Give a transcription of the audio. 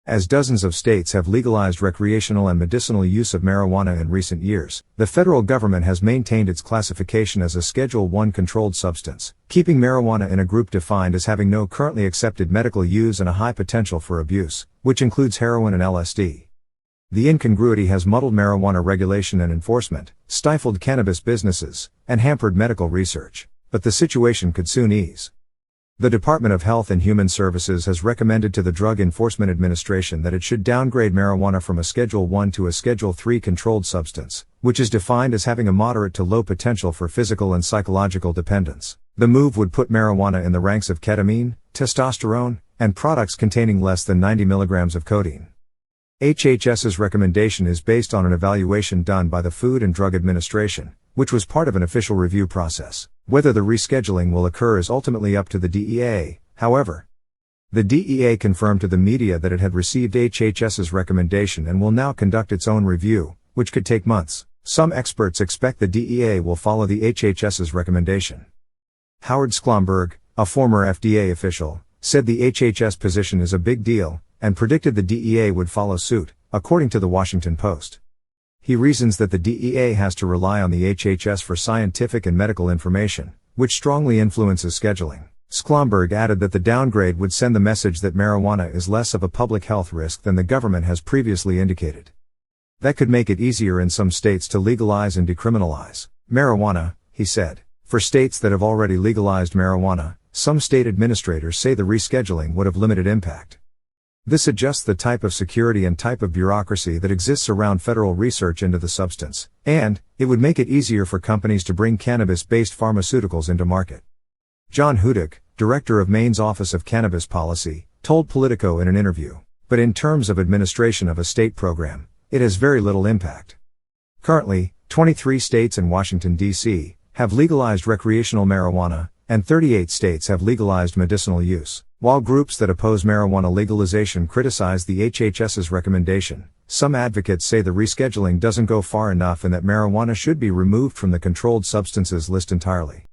As dozens of states have legalized recreational and medicinal use of marijuana in recent years, the federal government has maintained its classification as a Schedule I controlled substance, keeping marijuana in a group defined as having no currently accepted medical use and a high potential for abuse, which includes heroin and LSD. The incongruity has muddled marijuana regulation and enforcement, stifled cannabis businesses, and hampered medical research. But the situation could soon ease. The Department of Health and Human Services has recommended to the Drug Enforcement Administration that it should downgrade marijuana from a Schedule I to a Schedule III controlled substance, which is defined as having a moderate to low potential for physical and psychological dependence. The move would put marijuana in the ranks of ketamine, testosterone, and products containing less than 90 milligrams of codeine. HHS's recommendation is based on an evaluation done by the Food and Drug Administration, which was part of an official review process. Whether the rescheduling will occur is ultimately up to the DEA, however. The DEA confirmed to the media that it had received HHS's recommendation and will now conduct its own review, which could take months. Some experts expect the DEA will follow the HHS's recommendation. Howard Sklomberg, a former FDA official, said the HHS position is a big deal, and predicted the DEA would follow suit, according to the Washington Post. He reasons that the DEA has to rely on the HHS for scientific and medical information, which strongly influences scheduling. Sklomberg added that the downgrade would send the message that marijuana is less of a public health risk than the government has previously indicated. That could make it easier in some states to legalize and decriminalize marijuana, he said. For states that have already legalized marijuana, some state administrators say the rescheduling would have limited impact. This adjusts the type of security and type of bureaucracy that exists around federal research into the substance, and it would make it easier for companies to bring cannabis-based pharmaceuticals into market. John Hudak, director of Maine's Office of Cannabis Policy, told Politico in an interview, but in terms of administration of a state program, it has very little impact. Currently, 23 states and Washington, D.C., have legalized recreational marijuana, and 38 states have legalized medicinal use. While groups that oppose marijuana legalization criticize the HHS's recommendation, some advocates say the rescheduling doesn't go far enough and that marijuana should be removed from the controlled substances list entirely.